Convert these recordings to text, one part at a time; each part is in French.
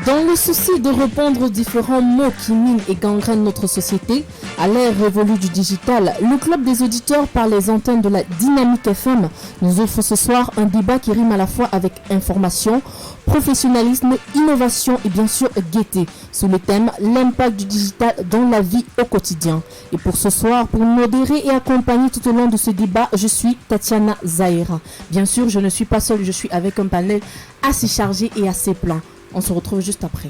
Dans le souci de répondre aux différents maux qui minent et gangrènent notre société, à l'ère révolue du digital, le club des auditeurs par les antennes de la Dynamique FM nous offre ce soir un débat qui rime à la fois avec information, professionnalisme, innovation et bien sûr gaieté, sous le thème l'impact du digital dans la vie au quotidien. Et pour ce soir, pour modérer et accompagner tout au long de ce débat, je suis Tatiana Zahera. Bien sûr, je ne suis pas seule, je suis avec un panel assez chargé et assez plein. On se retrouve juste après.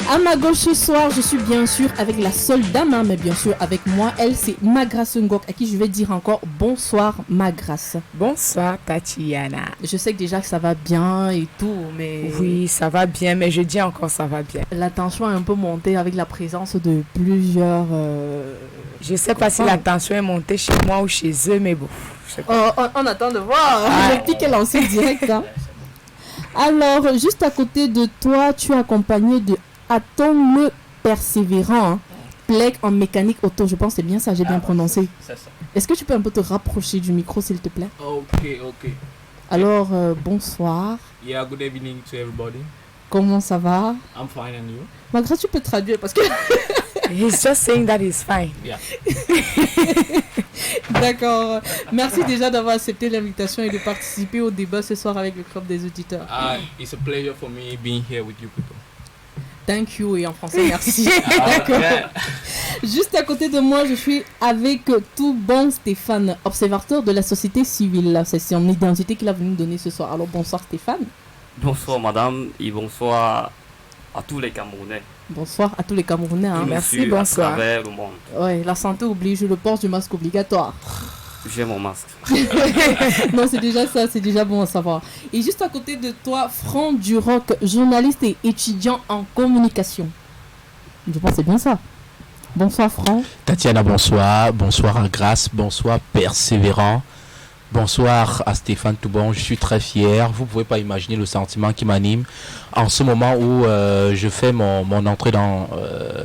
À ma gauche ce soir, je suis bien sûr avec la seule dame, hein, mais bien sûr avec moi, elle c'est Magrace Ngok, à qui je vais dire encore bonsoir Magrace. Bonsoir Tatiana. Je sais que déjà que ça va bien et tout, mais... Oui, ça va bien, mais je dis encore ça va bien. La tension est un peu montée avec la présence de plusieurs... Je sais pas si la tension est montée chez moi ou chez eux, mais bon. On attend de voir, le pic est lancé direct. Hein. Alors, juste à côté de toi, tu es accompagné de Atom le Persévérant, hein. Plec en mécanique auto, je pense que c'est bien ça, j'ai bien prononcé. C'est ça. Est-ce que tu peux un peu te rapprocher du micro s'il te plaît? Ok. Alors, bonsoir. Yeah, good evening to everybody. Comment ça va? I'm fine and you? Malgré tu peux traduire parce que... He's just saying that he's fine. Yeah. D'accord. Merci déjà d'avoir accepté l'invitation et de participer au débat ce soir avec le club des auditeurs. It's a pleasure for me being here with you people. Thank you, et en français, merci. D'accord. Juste à côté de moi, je suis avec tout bon Stéphane, observateur de la société civile. C'est son identité qu'il a venu nous donner ce soir. Alors bonsoir Stéphane. Bonsoir madame et bonsoir à tous les Camerounais. Bonsoir à tous les Camerounais. Hein. Merci, bonsoir. À travers le monde. Ouais, la santé oblige, le port du masque obligatoire. J'ai mon masque. Non, c'est déjà ça, c'est déjà bon à savoir. Et juste à côté de toi, Franck Duroc, journaliste et étudiant en communication. Je pense que c'est bien ça. Bonsoir Franck. Tatiana, bonsoir. Bonsoir à Grace, bonsoir Persévérant. Bonsoir à Stéphane Toubon, je suis très fier. Vous ne pouvez pas imaginer le sentiment qui m'anime en ce moment où je fais mon entrée dans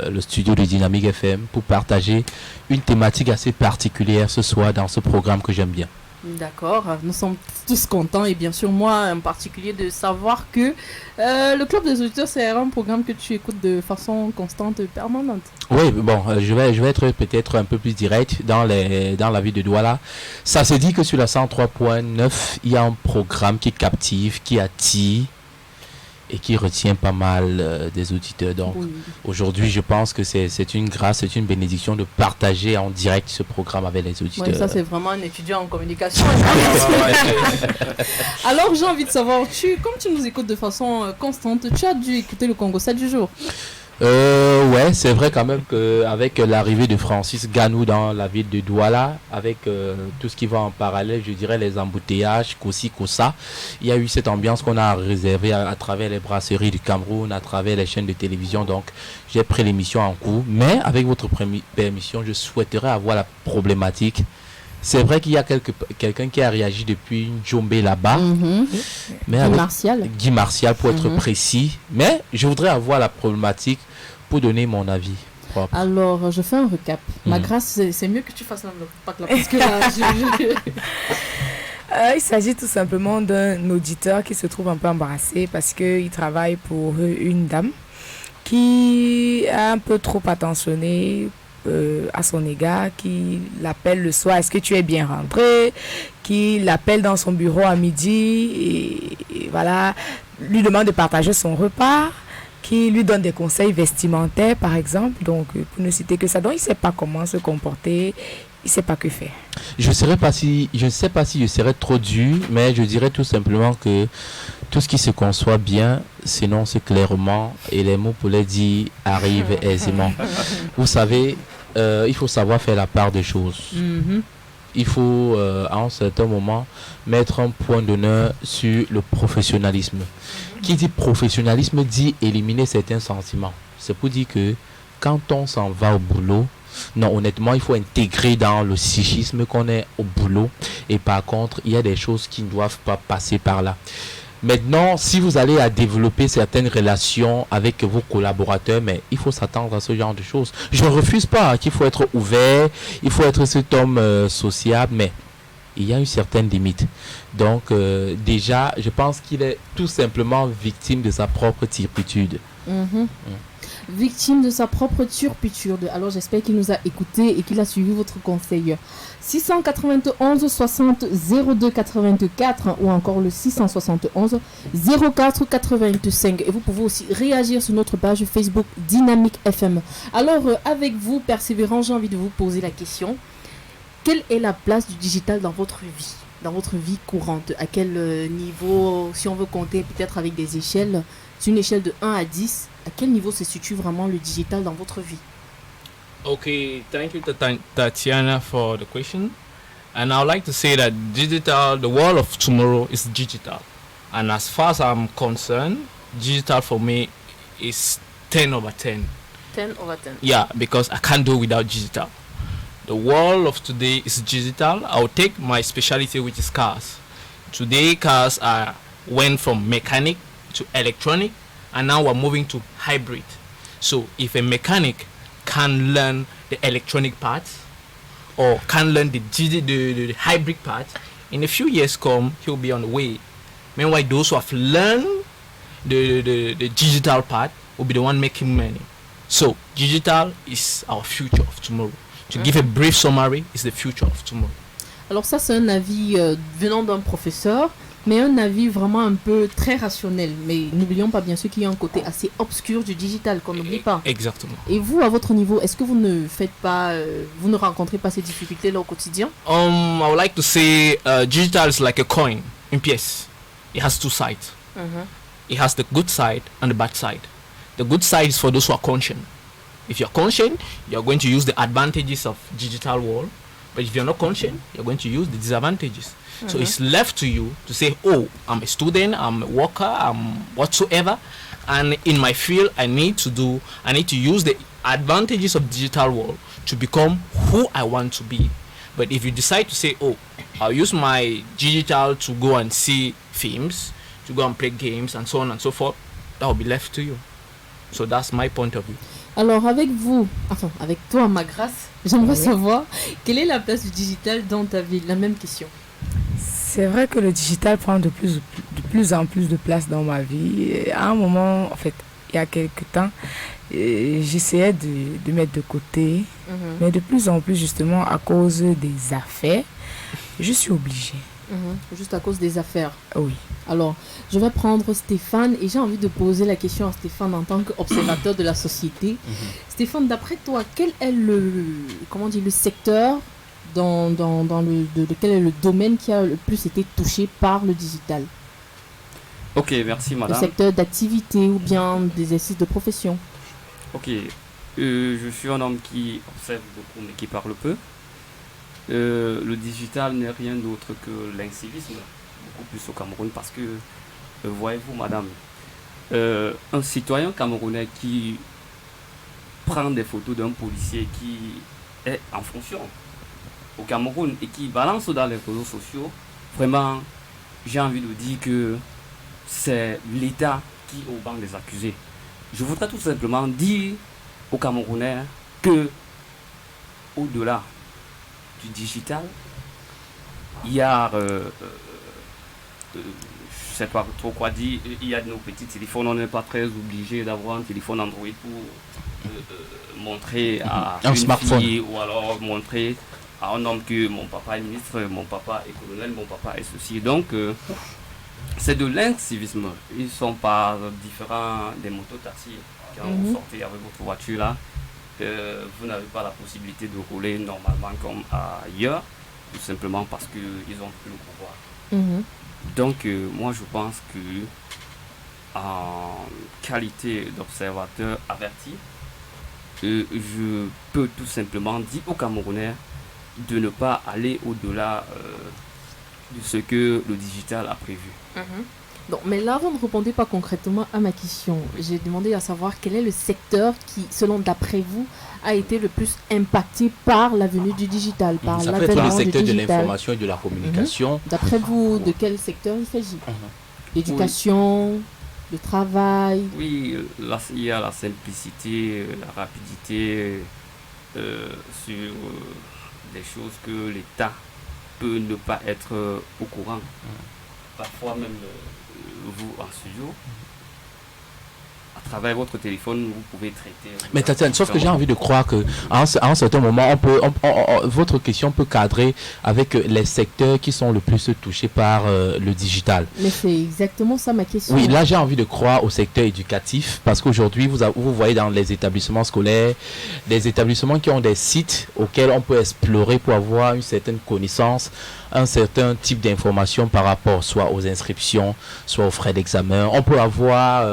le studio de Dynamique FM pour partager une thématique assez particulière ce soir dans ce programme que j'aime bien. D'accord, nous sommes tous contents et bien sûr moi en particulier de savoir que le Club des auditeurs c'est un programme que tu écoutes de façon constante et permanente. Oui, bon, je vais être peut-être un peu plus direct dans la ville de Douala. Ça se dit que sur la 103.9, il y a un programme qui captive, qui attire et qui retient pas mal des auditeurs. Donc oui. Aujourd'hui, je pense que c'est une grâce, c'est une bénédiction de partager en direct ce programme avec les auditeurs. Oui, ça c'est vraiment un étudiant en communication. Alors j'ai envie de savoir, comme tu nous écoutes de façon constante, tu as dû écouter le Congo 7 du jour. Ouais, c'est vrai quand même qu'avec l'arrivée de Francis Ganou dans la ville de Douala, avec tout ce qui va en parallèle, je dirais les embouteillages, Kossa, il y a eu cette ambiance qu'on a réservée à travers les brasseries du Cameroun, à travers les chaînes de télévision. Donc, j'ai pris l'émission en cours. Mais avec votre permission, je souhaiterais avoir la problématique. C'est vrai qu'il y a quelqu'un qui a réagi depuis Djombe là-bas. Mais Guy Martial pour être précis. Mais je voudrais avoir la problématique pour donner mon avis propre. Alors, je fais un recap. Ma grâce, c'est mieux que tu fasses un recap là, parce que là, il s'agit tout simplement d'un auditeur qui se trouve un peu embarrassé parce qu'il travaille pour une dame qui a un peu trop attentionné à son égard, qui l'appelle le soir, est-ce que tu es bien rentré, qui l'appelle dans son bureau à midi et voilà, lui demande de partager son repas, qui lui donne des conseils vestimentaires par exemple, donc pour ne citer que ça. Donc il ne sait pas comment se comporter, il ne sait pas que faire. Je ne sais pas si je serais trop dur, mais je dirais tout simplement que tout ce qui se conçoit bien s'énonce clairement et les mots pour les dire arrivent aisément. Vous savez, il faut savoir faire la part des choses. Il faut à un certain moment mettre un point d'honneur sur le professionnalisme. Qui dit professionnalisme dit éliminer certains sentiments. C'est pour dire que quand on s'en va au boulot, Non, honnêtement, il faut intégrer dans le psychisme qu'on est au boulot. Et par contre, il y a des choses qui ne doivent pas passer par là. Maintenant, si vous allez à développer certaines relations avec vos collaborateurs, mais il faut s'attendre à ce genre de choses. Je ne refuse pas qu'il faut être ouvert, il faut être cet homme sociable, mais il y a une certaine limite. Donc, déjà, je pense qu'il est tout simplement victime de sa propre turpitude. Victime de sa propre turpitude. Alors j'espère qu'il nous a écoutés et qu'il a suivi votre conseil. 691 60 02 84 ou encore le 671 04 85. Et vous pouvez aussi réagir sur notre page Facebook Dynamique FM. Alors avec vous, Persévérant, j'ai envie de vous poser la question. Quelle est la place du digital dans votre vie? Dans votre vie courante? À quel niveau, si on veut compter peut-être avec des échelles, sur une échelle de 1 à 10, à quel niveau se situe vraiment le digital dans votre vie? Okay, thank you, Tatiana, for the question. And I would like to say that digital, the world of tomorrow is digital. And as far as I'm concerned, digital for me is 10 over 10. 10 over 10. Yeah, because I can't do without digital. The world of today is digital. I'll take my specialty, which is cars. Today, cars went from mechanic to electronic, and now we're moving to hybrid. So if a mechanic can learn the electronic parts or can learn the hybrid part, in a few years come, he'll be on the way. Meanwhile, those who have learned the digital part will be the one making money. So digital is our future of tomorrow. To give a brief summary, is the future of tomorrow. Alors ça, c'est un avis venant d'un professeur, mais un avis vraiment un peu très rationnel. Mais n'oublions pas bien sûr qu'il y a un côté assez obscur du digital qu'on n'oublie pas. Exactement. Et vous, à votre niveau, est-ce que vous ne faites pas, vous ne rencontrez pas ces difficultés-là au quotidien? I would like to say digital is like a coin, une pièce. It has two sides. It has the good side and the bad side. The good side is for those who are conscient. If you're conscient, you're going to use the advantages of digital world. But if you're not conscient, you're going to use the disadvantages. So it's left to you to say, oh, I'm a student, I'm a worker, I'm whatsoever. And in my field, I need to use the advantages of digital world to become who I want to be. But if you decide to say, oh, I'll use my digital to go and see films, to go and play games and so on and so forth, that will be left to you. So that's my point of view. Alors avec vous, enfin avec toi Magrace, j'aimerais savoir quelle est la place du digital dans ta vie. La même question. C'est vrai que le digital prend de plus en plus de place dans ma vie. Et à un moment, en fait, il y a quelques temps, j'essayais de mettre de côté, mais de plus en plus justement à cause des affaires, je suis obligée. Juste à cause des affaires. Oui. Alors, je vais prendre Stéphane et j'ai envie de poser la question à Stéphane en tant qu'observateur de la société. Stéphane, d'après toi, quel est le secteur quel est le domaine qui a le plus été touché par le digital? Ok, merci madame. Le secteur d'activité ou bien d'exercice de profession? Ok, je suis un homme qui observe beaucoup mais qui parle peu. Le digital n'est rien d'autre que l'incivisme, beaucoup plus au Cameroun, parce que, voyez-vous madame, un citoyen camerounais qui prend des photos d'un policier qui est en fonction au Cameroun et qui balance dans les réseaux sociaux, vraiment, j'ai envie de dire que c'est l'État qui est au banc des accusés. Je voudrais tout simplement dire aux Camerounais que, au-delà du digital, il y a, je ne sais pas trop quoi dire, il y a nos petits téléphones, on n'est pas très obligé d'avoir un téléphone Android pour montrer à un une smartphone, fille, ou alors montrer à un homme que mon papa est ministre, mon papa est colonel, mon papa est ceci. Donc, c'est de l'incivisme. Ils sont pas différents des mototaxis. Quand vous sortez avec votre voiture là, vous n'avez pas la possibilité de rouler normalement comme ailleurs, tout simplement parce qu'ils ont plus le pouvoir. Donc, moi je pense que en qualité d'observateur averti, je peux tout simplement dire aux Camerounais de ne pas aller au-delà de ce que le digital a prévu. Non, mais là, vous ne répondez pas concrètement à ma question. J'ai demandé à savoir quel est le secteur qui, selon d'après vous, a été le plus impacté par la venue du digital, par Ça peut être l'avènement le du secteur de digital. l'information et de la communication. D'après vous, de quel secteur il s'agit? L'éducation, le travail. Oui, là, il y a la simplicité, la rapidité sur des choses que l'État peut ne pas être au courant. Parfois même vous en studio, à travers votre téléphone, vous pouvez traiter. Mais Tatiana, sauf que j'ai envie de croire que à un certain moment, votre question peut cadrer avec les secteurs qui sont le plus touchés par le digital. Mais c'est exactement ça ma question. Oui, là j'ai envie de croire au secteur éducatif parce qu'aujourd'hui vous voyez dans les établissements scolaires des établissements qui ont des sites auxquels on peut explorer pour avoir une certaine connaissance, un certain type d'information par rapport soit aux inscriptions, soit aux frais d'examen. On peut avoir,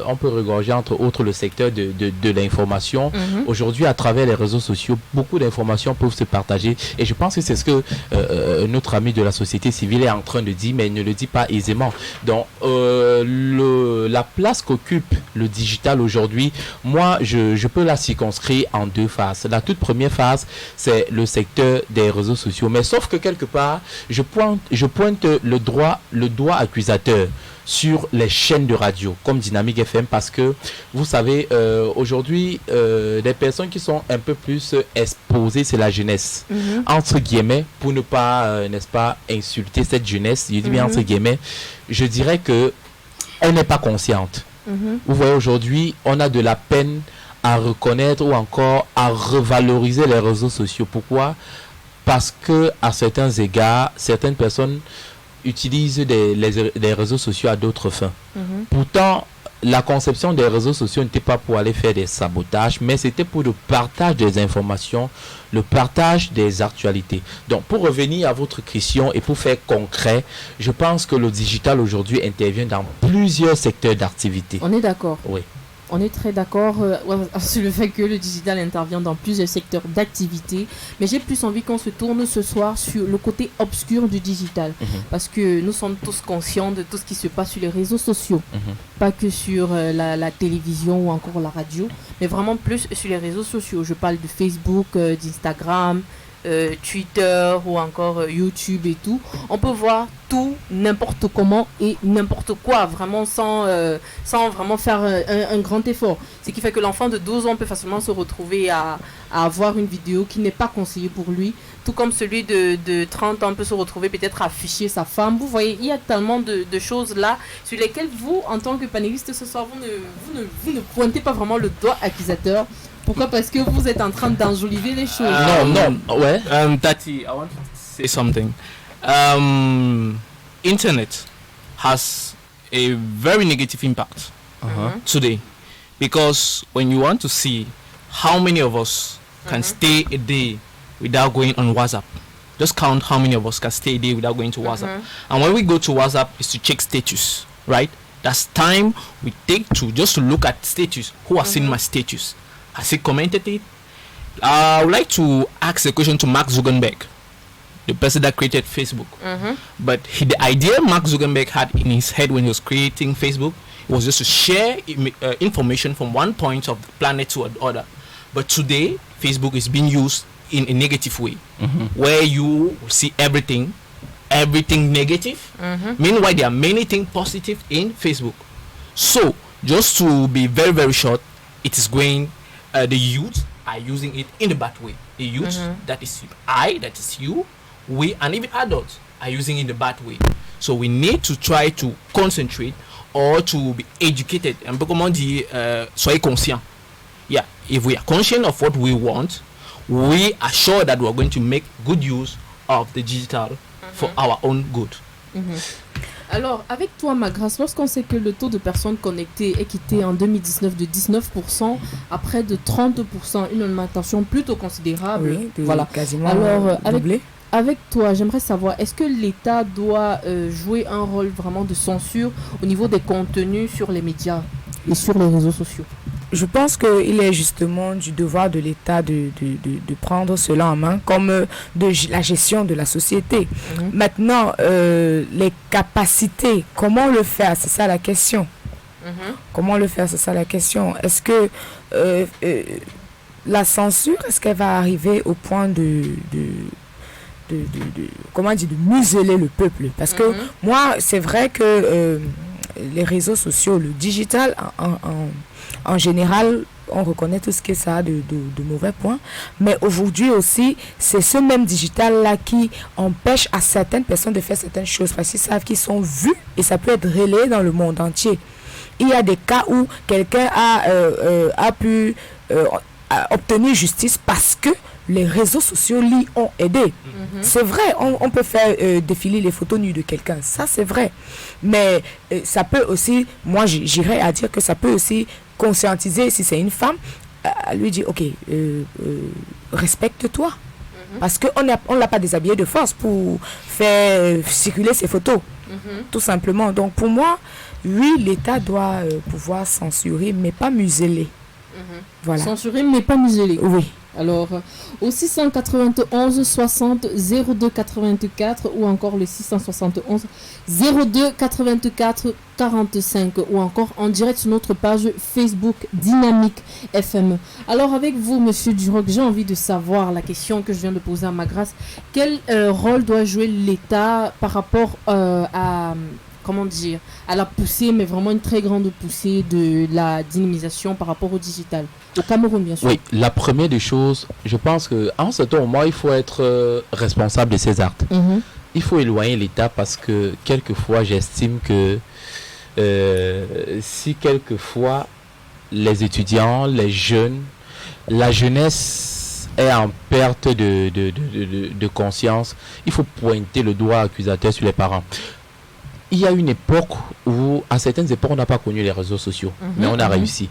on peut regorger entre autres le secteur de l'information. Aujourd'hui, à travers les réseaux sociaux, beaucoup d'informations peuvent se partager et je pense que c'est ce que notre ami de la société civile est en train de dire, mais il ne le dit pas aisément. Donc, la place qu'occupe le digital aujourd'hui, moi, je peux la circonscrire en deux phases. La toute première phase, c'est le secteur des réseaux sociaux. Mais sauf que quelque part, je pointe le doigt accusateur sur les chaînes de radio comme Dynamique FM parce que vous savez aujourd'hui les personnes qui sont un peu plus exposées, c'est la jeunesse entre guillemets, pour ne pas n'est-ce pas insulter cette jeunesse, je dis bien entre guillemets, je dirais que elle n'est pas consciente. Vous voyez, aujourd'hui on a de la peine à reconnaître ou encore à revaloriser les réseaux sociaux. Pourquoi? Parce que à certains égards, certaines personnes utilisent les réseaux sociaux à d'autres fins. Pourtant, la conception des réseaux sociaux n'était pas pour aller faire des sabotages, mais c'était pour le partage des informations, le partage des actualités. Donc, pour revenir à votre question et pour faire concret, je pense que le digital aujourd'hui intervient dans plusieurs secteurs d'activité. On est d'accord. Oui. On est très d'accord sur le fait que le digital intervient dans plusieurs secteurs d'activité, mais j'ai plus envie qu'on se tourne ce soir sur le côté obscur du digital, parce que nous sommes tous conscients de tout ce qui se passe sur les réseaux sociaux, pas que sur la télévision ou encore la radio, mais vraiment plus sur les réseaux sociaux. Je parle de Facebook, d'Instagram, Twitter ou encore YouTube et tout. On peut voir tout, n'importe comment et n'importe quoi, vraiment sans vraiment faire un grand effort. Ce qui fait que l'enfant de 12 ans peut facilement se retrouver à avoir une vidéo qui n'est pas conseillée pour lui, tout comme celui de 30 ans peut se retrouver peut-être à afficher sa femme. Vous voyez, il y a tellement de choses là sur lesquelles vous, en tant que panéliste ce soir, vous ne pointez pas vraiment le doigt accusateur. Pourquoi? Parce que vous êtes en train d'enjoliver les choses. Ouais. Tati, I want to say something. Internet has a very negative impact today, because when you want to see how many of us can stay a day without going on WhatsApp, just count how many of us can stay a day without going to WhatsApp. And when we go to WhatsApp, it's to check status, right? That's time we take to just to look at status. Who has seen my status? Has he commented it? I would like to ask a question to Mark Zuckerberg, the person that created Facebook. But the idea Mark Zuckerberg had in his head when he was creating Facebook was just to share information from one point of the planet to another. But today, Facebook is being used in a negative way, where you see everything negative. Meanwhile, there are many things positive in Facebook. So, just to be very, very short, it is going, the youth are using it in a bad way. The youth, that is that is you, we, and even adults are using it in a bad way. So we need to try to concentrate or to be educated. Un peu comme on dit, soyez conscient. Yeah, if we are conscious of what we want, we are sure that we are going to make good use of the digital for our own good. Alors, avec toi, Magras, lorsqu'on sait que le taux de personnes connectées est quitté en 2019 de 19% à près de 30%, une augmentation plutôt considérable. Oui, voilà. Quasiment alors, doublé. Avec toi, j'aimerais savoir, est-ce que l'État doit jouer un rôle vraiment de censure au niveau des contenus sur les médias et sur les réseaux sociaux? je pense qu'il est justement du devoir de l'État de prendre cela en main comme la gestion de la société. Maintenant, les capacités, comment le faire? C'est ça la question. Comment le faire? C'est ça la question. Est-ce que la censure, est-ce qu'elle va arriver au point comment dire, de museler le peuple? Parce que moi, c'est vrai que les réseaux sociaux, le digital en général, on reconnaît tout ce que ça a de mauvais points. Mais aujourd'hui aussi, c'est ce même digital-là qui empêche à certaines personnes de faire certaines choses parce qu'ils savent qu'ils sont vus et ça peut être relayé dans le monde entier. Il y a des cas où quelqu'un a pu obtenir justice parce que les réseaux sociaux l'y ont aidé. C'est vrai, on peut faire défiler les photos nues de quelqu'un, ça c'est vrai. Mais ça peut aussi, moi j'irais à dire que ça peut aussi conscientiser, si c'est une femme, à lui dire, ok, respecte-toi. Parce qu'on ne l'a pas déshabillé de force pour faire circuler ses photos. Tout simplement. Donc pour moi, oui, l'État doit pouvoir censurer, mais pas museler. Voilà. Censurer, mais pas museler. Oui. Alors, au 691 60 02 84 ou encore le 671 02 84 45 ou encore en direct sur notre page Facebook Dynamique FM. Alors avec vous, Monsieur Duroc, j'ai envie de savoir la question que je viens de poser à Magrace. Quel rôle doit jouer l'État par rapport à la poussée, mais vraiment une très grande poussée de la dynamisation par rapport au digital, au Cameroun bien sûr? Oui, la première des choses, je pense qu'à un certain moment, il faut être responsable de ses actes. Il faut éloigner l'État parce que quelquefois, j'estime que si quelquefois les étudiants, les jeunes, la jeunesse est en perte de conscience, il faut pointer le doigt accusateur sur les parents. Il y a une époque où, à certaines époques, on n'a pas connu les réseaux sociaux, mais on a réussi.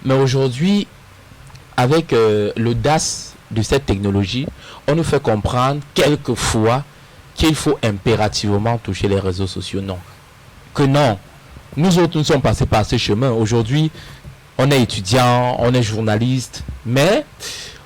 Mais aujourd'hui, avec l'audace de cette technologie, on nous fait comprendre quelquefois qu'il faut impérativement toucher les réseaux sociaux. Non. Que non. Nous autres, nous sommes passés par ce chemin. Aujourd'hui, on est étudiants, on est journalistes, mais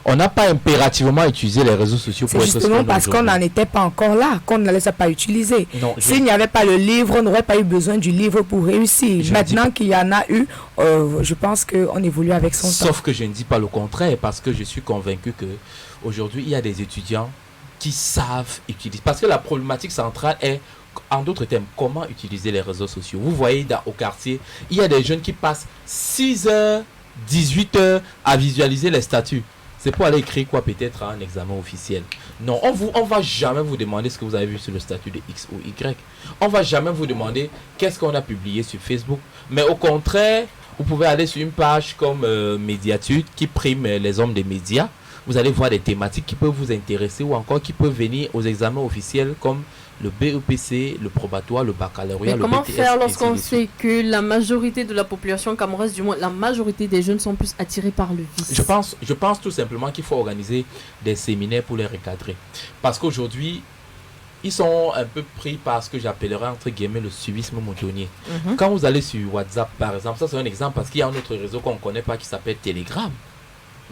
on n'a pas impérativement utilisé les réseaux sociaux pour être justement parce qu'on n'en était pas encore là, qu'on ne les a pas utilisés. S'il n'y avait pas le livre, on n'aurait pas eu besoin du livre pour réussir. Maintenant qu'il y en a eu, je pense qu'on évolue avec son temps. Sauf que je ne dis pas le contraire, parce que je suis convaincu qu'aujourd'hui, il y a des étudiants qui savent utiliser. Parce que la problématique centrale est, en d'autres termes, comment utiliser les réseaux sociaux. Vous voyez, au quartier, il y a des jeunes qui passent 6 heures, 18 heures à visualiser les statuts. C'est pour aller écrire quoi peut-être à un examen officiel. Non, on va jamais vous demander ce que vous avez vu sur le statut de X ou Y. On va jamais vous demander qu'est-ce qu'on a publié sur Facebook. Mais au contraire, vous pouvez aller sur une page comme Médiatude qui prime les hommes des médias. Vous allez voir des thématiques qui peuvent vous intéresser ou encore qui peuvent venir aux examens officiels comme le BEPC, le probatoire, le baccalauréat, mais comment BTS, faire lorsqu'on sait que la majorité de la population camerounaise, du moins la majorité des jeunes sont plus attirés par le vice? Je pense tout simplement qu'il faut organiser des séminaires pour les recadrer. Parce qu'aujourd'hui, ils sont un peu pris par ce que j'appellerais entre guillemets le suivisme moutonnier. Quand vous allez sur WhatsApp par exemple, ça c'est un exemple parce qu'il y a un autre réseau qu'on ne connaît pas qui s'appelle Telegram.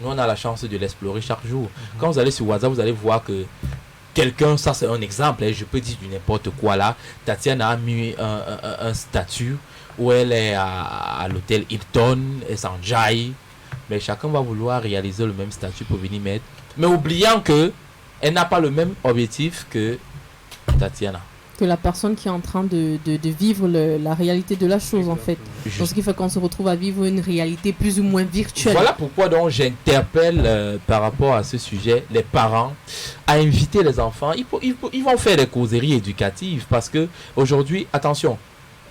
Nous on a la chance de l'explorer chaque jour. Quand vous allez sur WhatsApp, vous allez voir que quelqu'un, ça c'est un exemple, je peux dire du n'importe quoi là. Tatiana a mis un statut où elle est à l'hôtel Hilton, elle s'enjaille. Mais chacun va vouloir réaliser le même statut pour venir mettre. Mais oubliant que elle n'a pas le même objectif que Tatiana. Que la personne qui est en train de vivre la réalité de la chose en fait. Donc ce qui fait qu'on se retrouve à vivre une réalité plus ou moins virtuelle. Voilà pourquoi donc j'interpelle par rapport à ce sujet les parents à inviter les enfants. Ils vont faire des causeries éducatives parce que aujourd'hui, attention,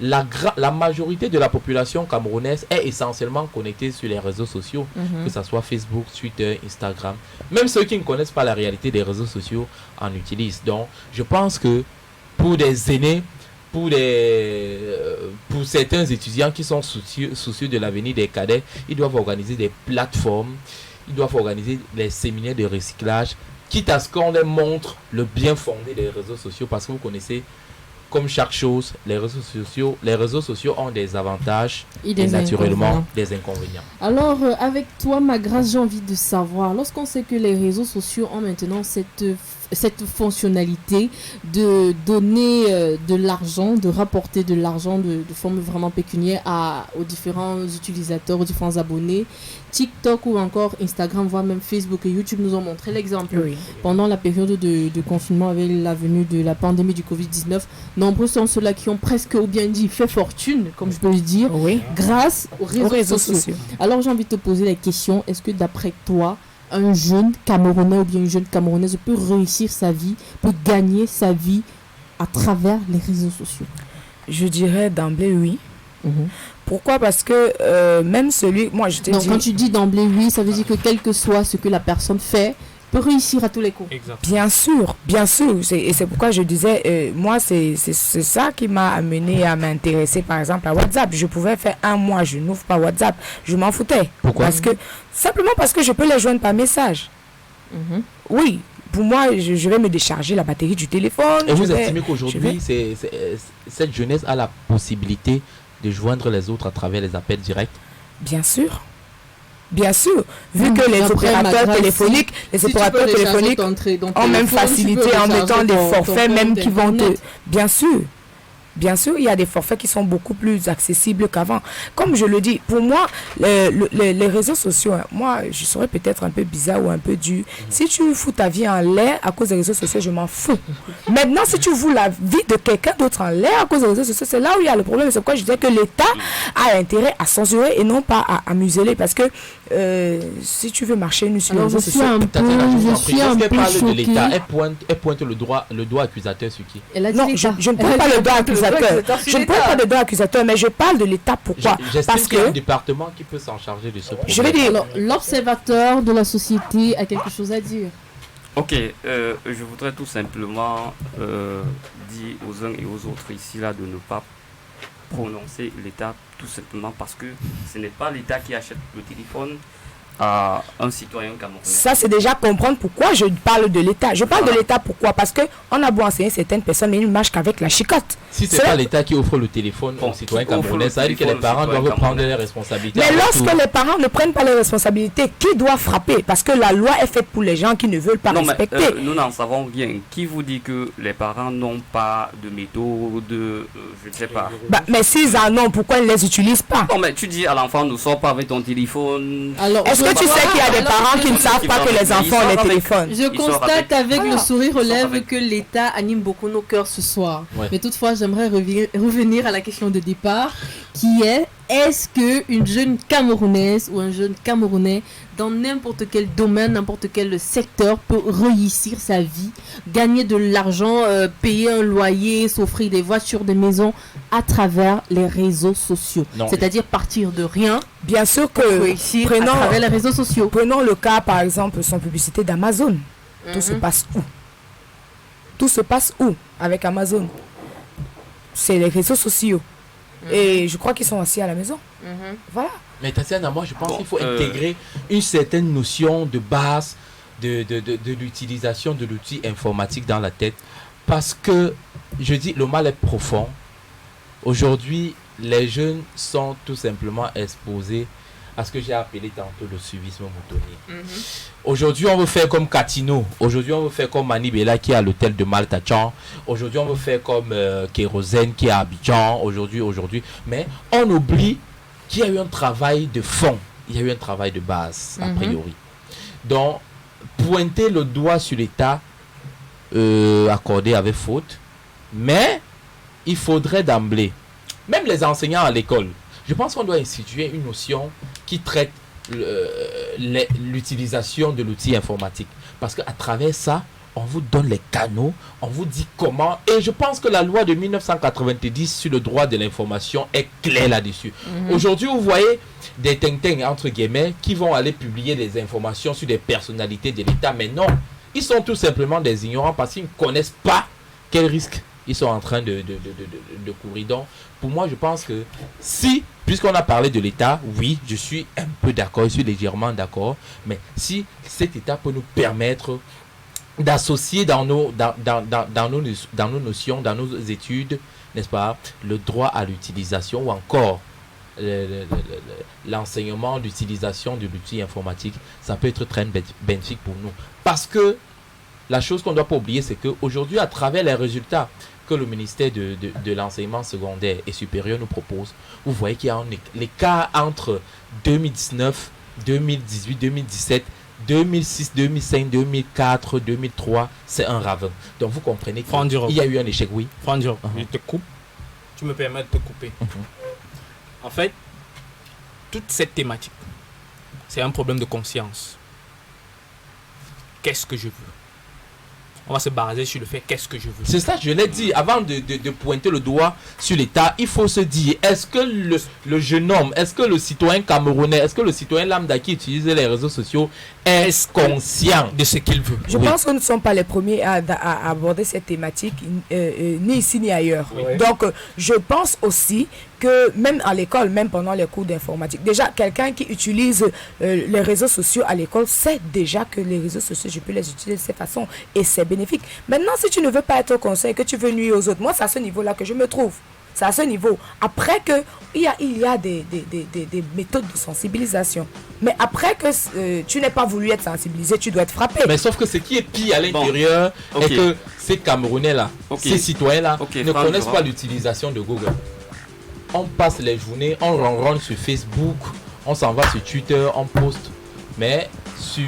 la majorité de la population camerounaise est essentiellement connectée sur les réseaux sociaux, que ce soit Facebook, Twitter, Instagram. Même ceux qui ne connaissent pas la réalité des réseaux sociaux en utilisent. Donc je pense que pour des aînés, pour certains étudiants qui sont soucieux de l'avenir des cadets, ils doivent organiser des plateformes, ils doivent organiser des séminaires de recyclage, quitte à ce qu'on leur montre le bien fondé des réseaux sociaux, parce que vous connaissez, comme chaque chose, les réseaux sociaux ont des avantages Et et des naturellement inconvénients. des inconvénients. Alors, avec toi, ma grâce, j'ai envie de savoir, lorsqu'on sait que les réseaux sociaux ont maintenant cette fonctionnalité de donner de l'argent, de rapporter de l'argent de forme vraiment pécuniaire aux différents utilisateurs, aux différents abonnés, TikTok ou encore Instagram, voire même Facebook et YouTube nous ont montré l'exemple. Oui. Pendant la période de confinement avec la venue de la pandémie du Covid-19, nombreux sont ceux-là qui ont presque, ou bien dit, fait fortune, comme je peux le dire, Oui. grâce aux Aux réseaux, réseaux sociaux. sociaux. Alors j'ai envie de te poser la question, est-ce que d'après toi, un jeune Camerounais ou bien une jeune Camerounaise peut réussir sa vie, peut gagner sa vie à travers les réseaux sociaux? Je dirais d'emblée oui. Pourquoi? Parce que même celui... Moi, je te Donc dis... quand tu dis d'emblée oui, ça veut dire que quel que soit ce que la personne fait, peut réussir à tous les coups. Exactement. Bien sûr. Et c'est pourquoi je disais, moi, c'est ça qui m'a amené à m'intéresser, par exemple, à WhatsApp. Je pouvais faire un mois, je n'ouvre pas WhatsApp. Je m'en foutais. Pourquoi? Simplement parce que je peux les joindre par message. Oui, pour moi, je vais me décharger la batterie du téléphone. Et vous je vais- estimez je qu'aujourd'hui, cette jeunesse a la possibilité de joindre les autres à travers les appels directs? Bien sûr. Bien sûr. Vu que les Après, opérateurs Magra, téléphoniques, si tu peux décharger ton ont même téléphone, tu facilité peux en décharger mettant des ton forfaits compte même qui vont te... Internet. Bien sûr. Bien sûr, il y a des forfaits qui sont beaucoup plus accessibles qu'avant. Comme je le dis, pour moi, les réseaux sociaux, hein, moi, je serais peut-être un peu bizarre ou un peu dur. Si tu fous ta vie en l'air à cause des réseaux sociaux, je m'en fous. Maintenant, si tu fous la vie de quelqu'un d'autre en l'air à cause des réseaux sociaux, c'est là où il y a le problème. C'est pourquoi je disais que l'État a intérêt à censurer et non pas à museler. Parce que si tu veux marcher nu sur les Alors je réseaux suis sociaux... un peu, Tatiana, je vous en je prie, suis un lorsqu'elle peu parle de choquée. l'État, elle pointe le doigt accusateur sur qui? Elle a dit Non, l'État. je ne Elle a prends pas dit le doigt accusateur. sur Je ne prends l'État. pas le doigt accusateur, mais je parle de l'État. Pourquoi? J'estime Parce qu'il y a un que, département qui peut s'en charger de ce problème. je vais dire, Alors, l'observateur de la société a quelque chose à dire. Ok, je voudrais tout simplement dire aux uns et aux autres ici là de ne pas prononcer l'État, tout simplement parce que ce n'est pas l'État qui achète le téléphone à un citoyen camerounais. ça c'est déjà comprendre pourquoi je parle de l'État. Je parle de l'État pourquoi? Parce que on a beau enseigner certaines personnes, mais ils ne marchent qu'avec la chicotte. Si c'est C'est pas là- l'État qui offre le téléphone Bon, aux citoyens qui offre camerounais, le ça veut dire que les téléphone aux parents citoyens doivent prendre camerounais. les responsabilités. Mais avant lorsque tout. les parents ne prennent pas les responsabilités, qui doit frapper? Parce que la loi est faite pour les gens qui ne veulent pas Non, mais respecter. nous n'en savons rien. Qui vous dit que les parents n'ont pas de méthode, je ne sais pas. Bah, mais s'ils en ont, pourquoi ils ne les utilisent pas? Non, mais tu dis à l'enfant, ne sors pas avec ton téléphone. Alors, Est-ce que tu sais qu'il y a des parents qui ne savent pas que les enfants ont les téléphones? Je Ils sortent constate avec Voilà. le sourire aux Ils sortent lèvres avec- que l'État anime beaucoup nos cœurs ce soir. Ouais. Mais toutefois, j'aimerais revenir à la question de départ, qui est-ce qu'une jeune Camerounaise ou un jeune Camerounais, dans n'importe quel domaine, n'importe quel secteur, peut réussir sa vie, gagner de l'argent, payer un loyer, s'offrir des voitures, des maisons, à travers les réseaux sociaux? Non. C'est-à-dire partir de rien, Bien sûr que, réussir prenons- à travers les réseaux sociaux. prenons le cas par exemple, sans publicité d'Amazon. Tout se passe où? Tout se passe où avec Amazon? C'est les réseaux sociaux. Et je crois qu'ils sont assis à la maison. Voilà. Mais Tatiana, moi je pense Bon, qu'il faut intégrer une certaine notion de base de l'utilisation de l'outil informatique dans la tête. Parce que, je dis, le mal est profond. Aujourd'hui, les jeunes sont tout simplement exposés à ce que j'ai appelé tantôt le suivisme moutonnier. Aujourd'hui, on veut faire comme Catino. Aujourd'hui, on veut faire comme Manibela qui est à l'hôtel de Maltachan. Aujourd'hui, on veut faire comme Kérosène qui est à Abidjan. Aujourd'hui. Mais on oublie qu'il y a eu un travail de fond. Il y a eu un travail de base, a priori. Donc, pointer le doigt sur l'État accordé avec faute. Mais, il faudrait d'emblée, même les enseignants à l'école, je pense qu'on doit instituer une notion qui traite l'utilisation de l'outil informatique. Parce qu'à travers ça, on vous donne les canaux, on vous dit comment. Et je pense que la loi de 1990 sur le droit de l'information est claire là-dessus. Aujourd'hui, vous voyez des ting-ting, entre guillemets, qui vont aller publier des informations sur des personnalités de l'État. Mais non, ils sont tout simplement des ignorants parce qu'ils ne connaissent pas quels risques ils sont en train de courir. Donc, pour moi, je pense que si, puisqu'on a parlé de l'État, oui, je suis un peu d'accord, je suis légèrement d'accord, mais si cet État peut nous permettre d'associer dans nos notions, dans nos études, n'est-ce pas, le droit à l'utilisation ou encore l'enseignement d'utilisation de l'outil informatique, ça peut être très bénéfique pour nous. Parce que la chose qu'on ne doit pas oublier, c'est qu'aujourd'hui, à travers les résultats que le ministère de l'enseignement secondaire et supérieur nous propose, vous voyez qu'il y a un écart entre 2019, 2018, 2017, 2006, 2005, 2004, 2003, c'est un ravin. Donc vous comprenez qu'il y a eu un échec, oui. Franjo, je te coupe. Tu me permets de te couper. En fait, toute cette thématique, c'est un problème de conscience. Qu'est-ce que je veux? On va se baser sur le fait qu'est-ce que je veux. C'est ça, je l'ai dit. Avant de pointer le doigt sur l'État, il faut se dire, est-ce que le jeune homme, est-ce que le citoyen camerounais, est-ce que le citoyen lambda qui utilise les réseaux sociaux est conscient de ce qu'il veut? Je pense que nous ne sommes pas les premiers à aborder cette thématique, ni ici ni ailleurs. Oui. Donc, je pense aussi que même à l'école, même pendant les cours d'informatique, déjà, quelqu'un qui utilise les réseaux sociaux à l'école sait déjà que les réseaux sociaux, je peux les utiliser de cette façon et c'est bénéfique. Maintenant, si tu ne veux pas être conseil, que tu veux nuire aux autres, moi, c'est à ce niveau-là que je me trouve. C'est à ce niveau. Après que il y a des méthodes de sensibilisation. Mais après que tu n'aies pas voulu être sensibilisé, tu dois être frappé. Mais sauf que ce qui est pire à l'intérieur est que ces Camerounais-là, ces citoyens-là ne connaissent pas l'utilisation de Google. On passe les journées, on ronronne sur Facebook, on s'en va sur Twitter, on poste. Mais sur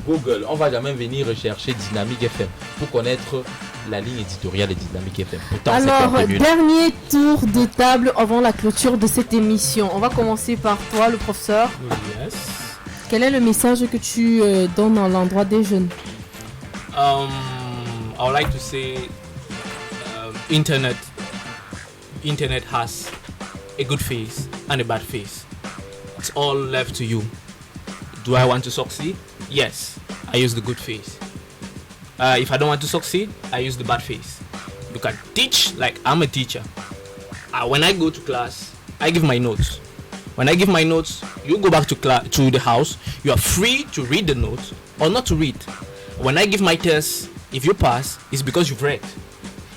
Google, on ne va jamais venir rechercher Dynamique FM pour connaître la ligne éditoriale de Dynamique FM. Pourtant, alors, dernier tour de table avant la clôture de cette émission. On va commencer par toi, le professeur. Yes. Quel est le message que tu donnes à l'endroit des jeunes? I would like to say internet has a good face and a bad face. It's all left to you. Do I want to succeed? Yes, I use the good face. If I don't want to succeed, I use the bad face. You can teach like I'm a teacher. When I go to class, I give my notes. When I give my notes, you go back to the house. You are free to read the notes or not to read. When I give my test, if you pass, it's because you've read.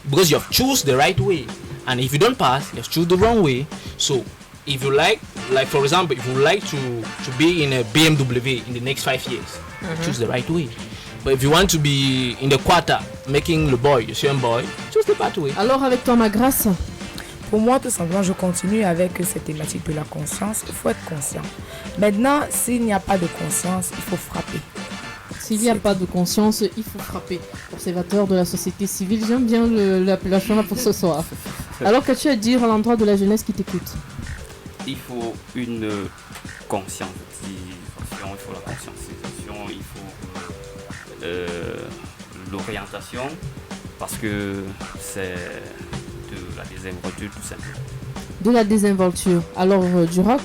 Because you have choose the right way. And if you don't pass, you have choose the wrong way. So if you like for example, if you like to be in a BMW in the next 5 years, choose the right way. But if you want to be in the quarter, making the boy, the same boy, choose the bad way. Alors avec toi, ma grâce? Pour moi, tout simplement, je continue avec cette thématique de la conscience. Il faut être conscient. Maintenant, s'il n'y a pas de conscience, il faut frapper. S'il n'y a pas de conscience, il faut frapper. Observateur de la société civile, j'aime bien l'appellation là pour ce soir. Alors, qu'as-tu à dire à l'endroit de la jeunesse qui t'écoute? Il faut une conscientisation, il faut la conscientisation, il faut l'orientation, parce que c'est de la désinvolture tout simplement. De la désinvolture. Alors, du rock?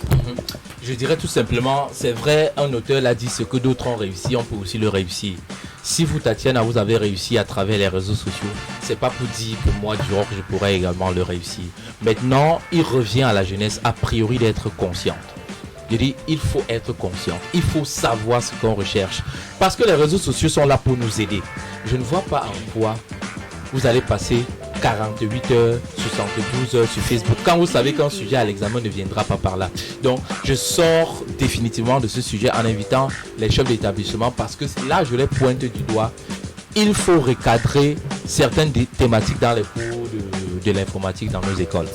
Je dirais tout simplement, c'est vrai, un auteur l'a dit, ce que d'autres ont réussi, on peut aussi le réussir. Si vous, Tatiana, vous avez réussi à travers les réseaux sociaux, c'est pas pour dire que moi, du rock, je pourrais également le réussir. Maintenant, il revient à la jeunesse, a priori, d'être consciente. Je dis, il faut être conscient, il faut savoir ce qu'on recherche. Parce que les réseaux sociaux sont là pour nous aider. Je ne vois pas en quoi vous allez passer 48 heures, 72 heures sur Facebook, quand vous savez qu'un sujet à l'examen ne viendra pas par là. Donc, je sors définitivement de ce sujet en invitant les chefs d'établissement parce que là, je les pointe du doigt. Il faut recadrer certaines thématiques dans les cours de l'informatique dans nos écoles.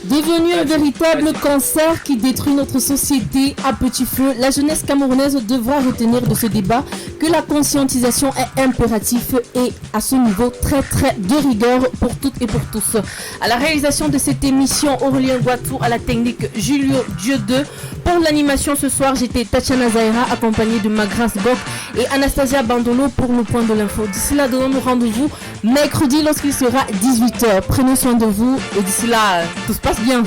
Devenu un véritable cancer qui détruit notre société à petit feu, la jeunesse camerounaise devra retenir de ce débat que la conscientisation est impérative et à ce niveau très de rigueur pour toutes et pour tous. À la réalisation de cette émission, Aurélien Guatou, à la technique Julio Dieu2. Pour l'animation ce soir, j'étais Tatiana Zaira accompagnée de Magras Bok et Anastasia Bandolo pour le point de l'info. D'ici là, donnons-nous rendez-vous mercredi lorsqu'il sera 18h. Prenez soin de vous et d'ici là, tout se passe bien.